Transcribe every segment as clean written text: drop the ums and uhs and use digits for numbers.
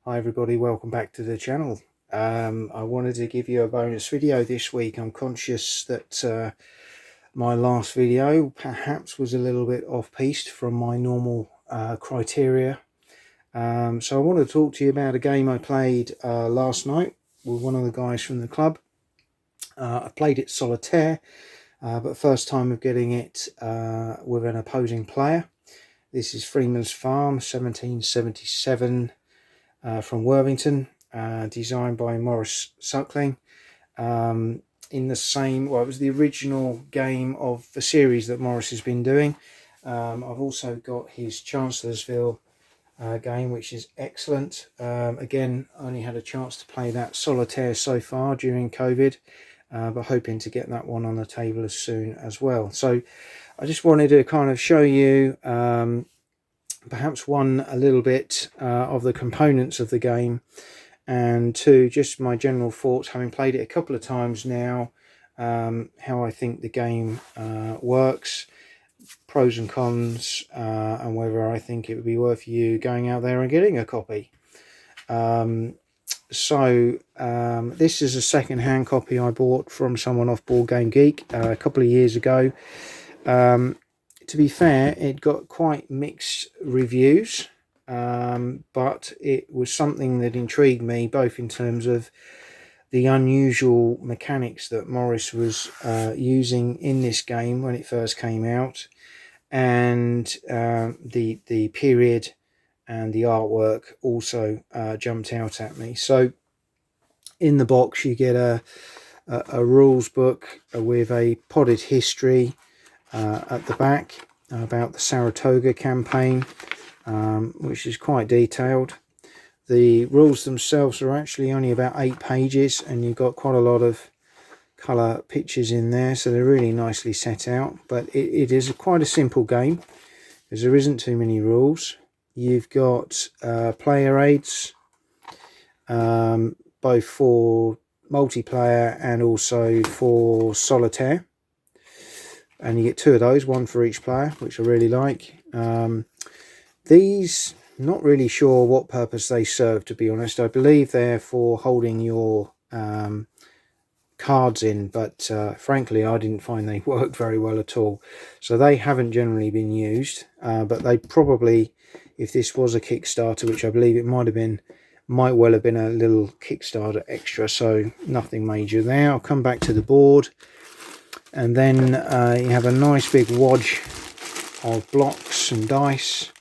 Hi everybody, welcome back to the channel. I wanted to give you a bonus video this week. I'm conscious that my last video perhaps was a little bit off-piste from my normal criteria. So I want to talk to you about a game I played last night with one of the guys from the club. I played it solitaire, but first time of getting it with an opposing player. This is Freeman's Farm, 1777. From Worthington, designed by Maurice Suckling, in the same, well, it was the original game of the series that Maurice has been doing. I've also got his Chancellorsville game, which is excellent. Again, only had a chance to play that solitaire so far during COVID, but hoping to get that one on the table as soon as well. So I just wanted to kind of show you perhaps one, a little bit of the components of the game, and two, just my general thoughts, having played it a couple of times now, how I think the game works, pros and cons, and whether I think it would be worth you going out there and getting a copy. This is a second-hand copy I bought from someone off Boardgame Geek a couple of years ago. To be fair, it got quite mixed reviews, but it was something that intrigued me, both in terms of the unusual mechanics that Maurice was using in this game when it first came out, and the period and the artwork also jumped out at me. So in the box you get a rules book with a potted history at the back about the Saratoga campaign, which is quite detailed. The rules themselves are actually only about 8 pages, and you've got quite a lot of colour pictures in there, so they're really nicely set out. But it is quite a simple game, because there isn't too many rules. You've got player aids, both for multiplayer and also for solitaire. And you get 2 of those, one for each player, which I really like. These, not really sure what purpose they serve, to be honest. I believe they're for holding your cards in, but frankly I didn't find they worked very well at all. So they haven't generally been used, but they probably, if this was a Kickstarter, which I believe it might well have been a little Kickstarter extra, so nothing major there. I'll come back to the board. And then you have a nice big wodge of blocks and dice.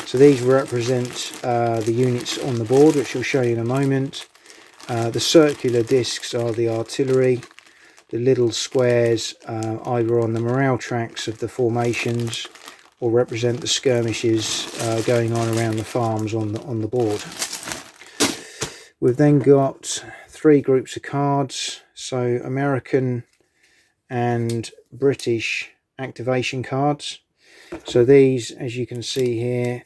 So these represent the units on the board, which I'll show you in a moment. The circular discs are the artillery. The little squares either on the morale tracks of the formations or represent the skirmishes going on around the farms on the board. We've then got 3 groups of cards. So American and British activation cards. So these, as you can see here,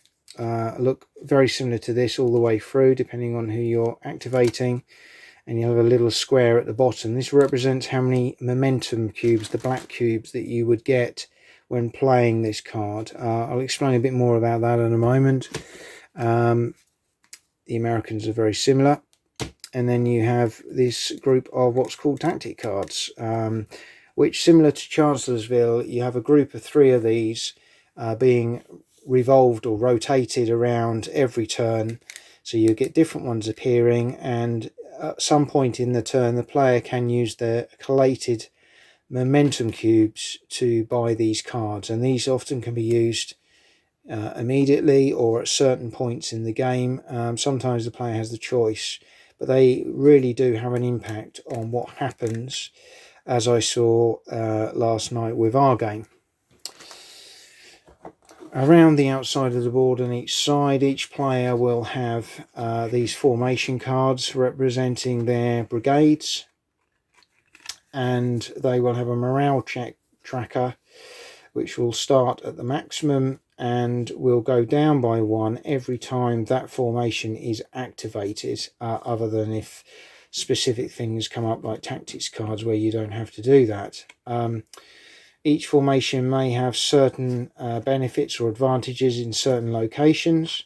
look very similar to this all the way through, depending on who you're activating. And you have a little square at the bottom. This represents how many momentum cubes, the black cubes, that you would get when playing this card. I'll explain a bit more about that in a moment. The Americans are very similar. And then you have this group of what's called tactic cards, which, similar to Chancellorsville, you have a group of 3 of these being revolved or rotated around every turn. So you get different ones appearing, and at some point in the turn the player can use their collated momentum cubes to buy these cards, and these often can be used immediately or at certain points in the game. Sometimes the player has the choice, but they really do have an impact on what happens, as I saw last night with our game. Around the outside of the board on each side, each player will have these formation cards representing their brigades, and they will have a morale tracker which will start at the maximum and will go down by 1 every time that formation is activated, other than if specific things come up like tactics cards where you don't have to do that. Each formation may have certain benefits or advantages in certain locations,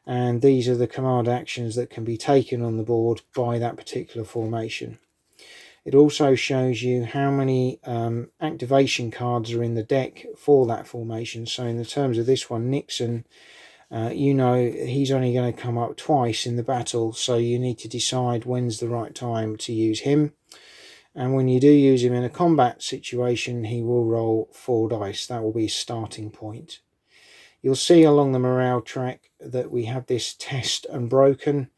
and these are the command actions that can be taken on the board by that particular formation. It also shows you how many activation cards are in the deck for that formation. So in the terms of this one, Nixon, you know he's only going to come up twice in the battle, so you need to decide when's the right time to use him. And when you do use him in a combat situation, he will roll 4 dice. That will be his starting point. You'll see along the morale track that we have this test and broken.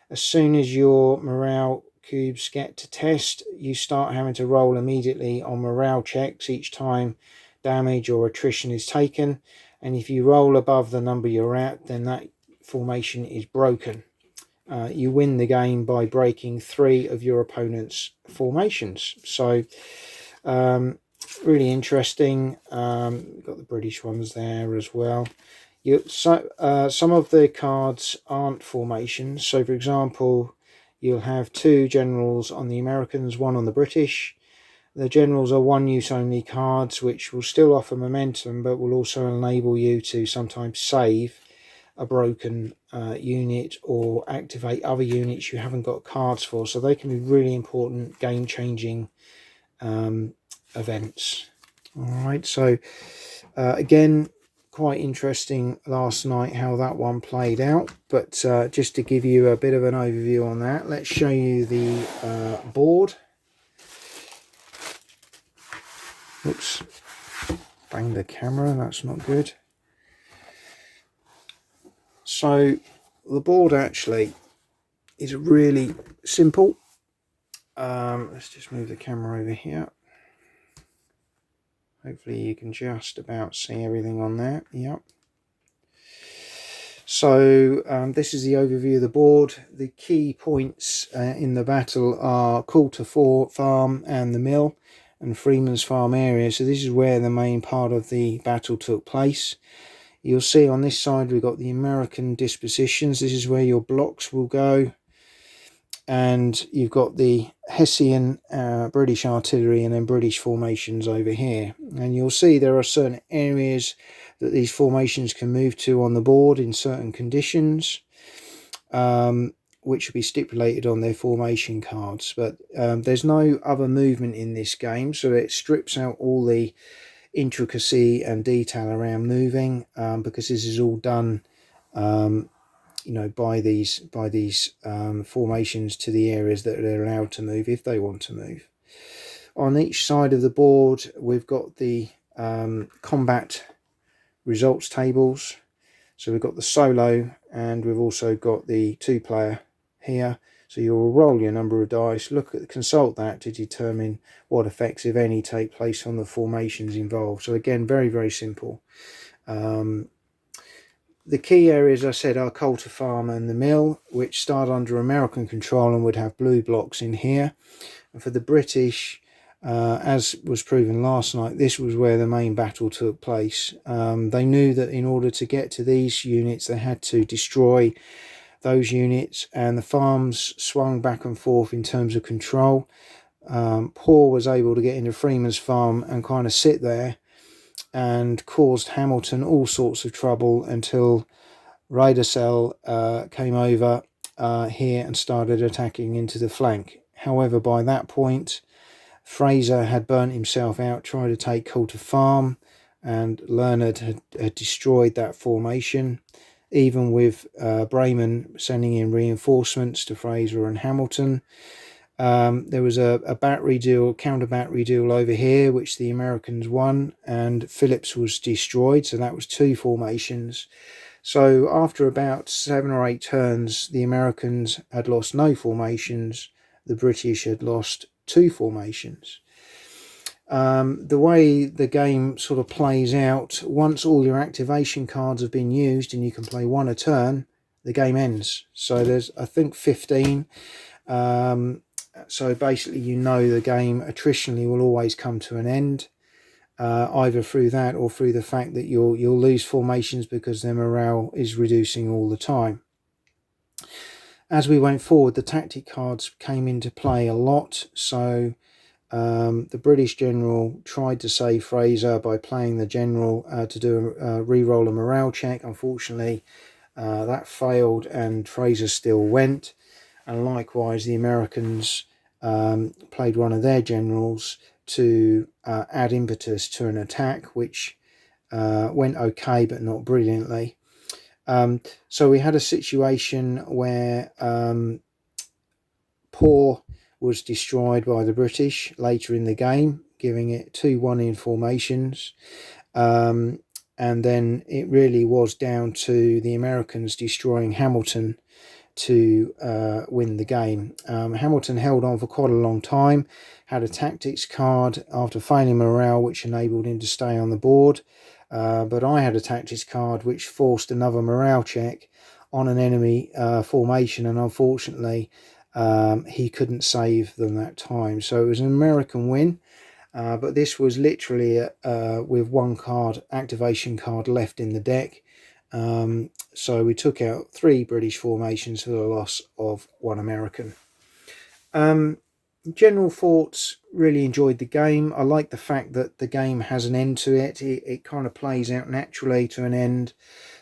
As soon as your morale cubes get to test, you start having to roll immediately on morale checks each time damage or attrition is taken. And if you roll above the number you're at, then that formation is broken. You win the game by breaking 3 of your opponent's formations. So really interesting. We've got the British ones there as well. Some of the cards aren't formations. So for example, you'll have 2 generals on the Americans, 1 on the British. The generals are 1 use only cards, which will still offer momentum, but will also enable you to sometimes save a broken unit or activate other units you haven't got cards for. So they can be really important game-changing events. All right, so again, quite interesting last night how that one played out. But just to give you a bit of an overview on that, let's show you the board. Oops, banged the camera, that's not good. So the board actually is really simple. Let's just move the camera over here. Hopefully you can just about see everything on there. Yep. So this is the overview of the board. The key points in the battle are Coulter Farm and the mill and Freeman's farm area. So this is where the main part of the battle took place. You'll see on this side we've got the American dispositions. This is where your blocks will go. And you've got the Hessian British artillery and then British formations over here. And you'll see there are certain areas that these formations can move to on the board in certain conditions, which will be stipulated on their formation cards. But there's no other movement in this game, so it strips out all the intricacy and detail around moving, because this is all done you know, by these formations to the areas that they're allowed to move if they want to move. On each side of the board we've got the combat results tables. So we've got the solo and we've also got the 2-player here. So you'll roll your number of dice, consult that to determine what effects, if any, take place on the formations involved. So again, very, very simple. The key areas, I said, are Coulter Farm and the mill, which start under American control and would have blue blocks in here. And for the British, as was proven last night, this was where the main battle took place. They knew that in order to get to these units, they had to destroy those units, and the farms swung back and forth in terms of control. Paul was able to get into Freeman's farm and kind of sit there and caused Hamilton all sorts of trouble until Riedesel came over here and started attacking into the flank. However, by that point, Fraser had burnt himself out trying to take Coulter Farm, and Leonard had destroyed that formation, even with Brayman sending in reinforcements to Fraser and Hamilton. There was a battery deal, counter battery deal over here, which the Americans won, and Phillips was destroyed. So that was 2 formations. So after about 7 or 8 turns, the Americans had lost no formations. The British had lost 2 formations. The way the game sort of plays out, once all your activation cards have been used and you can play 1 a turn, the game ends. So there's, I think, 15. So basically, you know, the game attritionally will always come to an end, either through that or through the fact that you'll lose formations because their morale is reducing all the time. As we went forward, the tactic cards came into play a lot. So the British general tried to save Fraser by playing the general to do a re-roll a morale check. Unfortunately, That failed, and Fraser still went. And likewise, the Americans played one of their generals to add impetus to an attack, which went okay, but not brilliantly. So we had a situation where Poor was destroyed by the British later in the game, giving it 2-1 in formations. And then it really was down to the Americans destroying Hamilton to win the game. Hamilton held on for quite a long time, had a tactics card after failing morale, which enabled him to stay on the board. But I had a tactics card which forced another morale check on an enemy formation, and unfortunately he couldn't save them that time. So it was an American win. But this was literally with one card, activation card, left in the deck. So we took out 3 British formations for the loss of 1 American. General thoughts, really enjoyed the game. I like the fact that the game has an end to it. It kind of plays out naturally to an end.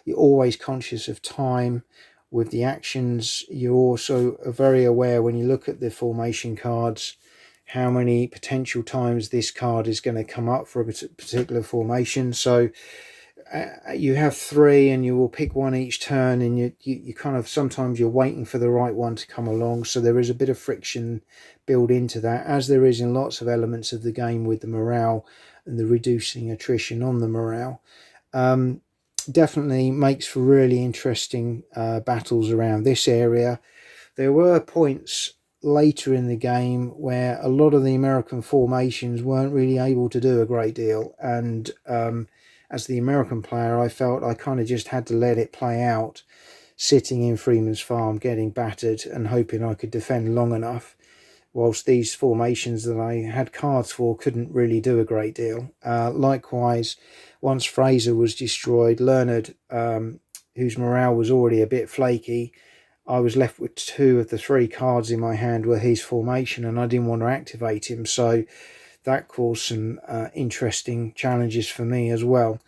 You're always conscious of time with the actions. You're also very aware when you look at the formation cards how many potential times this card is going to come up for a particular formation. So you have 3 and you will pick one each turn, and you kind of, sometimes you're waiting for the right one to come along. So there is a bit of friction built into that, as there is in lots of elements of the game with the morale and the reducing attrition on the morale. Definitely makes for really interesting battles around this area. There were points later in the game where a lot of the American formations weren't really able to do a great deal, and as the American player, I felt I kind of just had to let it play out, sitting in Freeman's farm getting battered and hoping I could defend long enough, whilst these formations that I had cards for couldn't really do a great deal. Likewise, once Fraser was destroyed, Leonard, whose morale was already a bit flaky, I was left with 2 of the 3 cards in my hand were his formation, and I didn't want to activate him, so that caused some interesting challenges for me as well.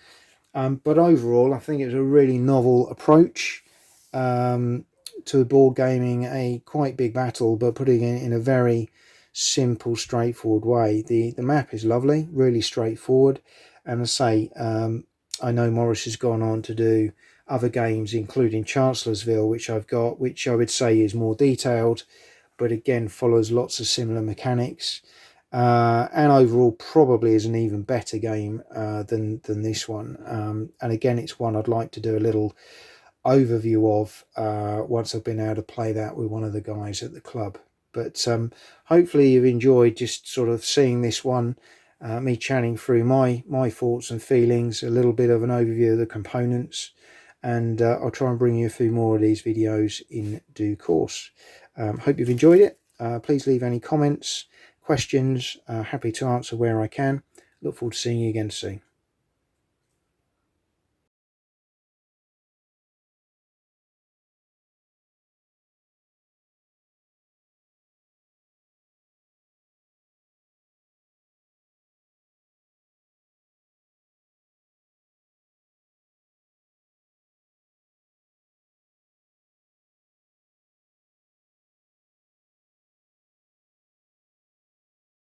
But overall, I think it was a really novel approach to board gaming, a quite big battle, but putting it in a very simple, straightforward way. The map is lovely, really straightforward, and I say, I know Morris has gone on to do other games, including Chancellorsville, which I've got, which I would say is more detailed, but again follows lots of similar mechanics, and overall probably is an even better game than this one. And again, it's one I'd like to do a little overview of once I've been able to play that with one of the guys at the club. But hopefully you've enjoyed just sort of seeing this one, me chatting through my thoughts and feelings, a little bit of an overview of the components, and I'll try and bring you a few more of these videos in due course. Hope you've enjoyed it. Please leave any comments, questions. Happy to answer where I can. Look forward to seeing you again soon.